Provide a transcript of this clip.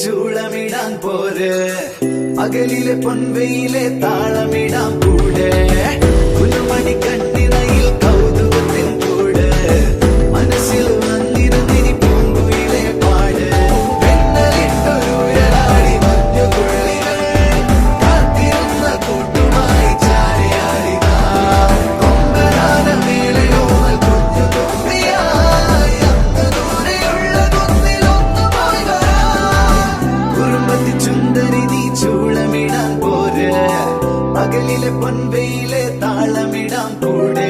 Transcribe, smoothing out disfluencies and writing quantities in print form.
ചൂളമിടാൻ പോര് പകലിലെ പൊൻവെയിലെ താളമിടാൻ കൂടെ കുലുമണി കണ്ണിനയിൽ കൗതുകത്തിൻ കൂട് മനസ്സിൽ വന്നിരുന്നിരി പൂങ്കുയിലെ പാട് പെണ്ണലിട്ടൊരുഴലാടി മഞ്ഞുകുള്ളികൾ കാത്തിരുന്ന കൂട്ടുമായി ചാരയാടിതാ കൊമ്പനാന മേളയോ കുഞ്ഞു തുമ്പിയായി അങ്ങ് ദൂരെയുള്ള കുന്നിലൊന്നുമായി ചുന്ദരി നീ ചൂളമിടാൻ പോര് പകലിലെ പൊൻവെയിലെ താളമിടാൻ കൂടെ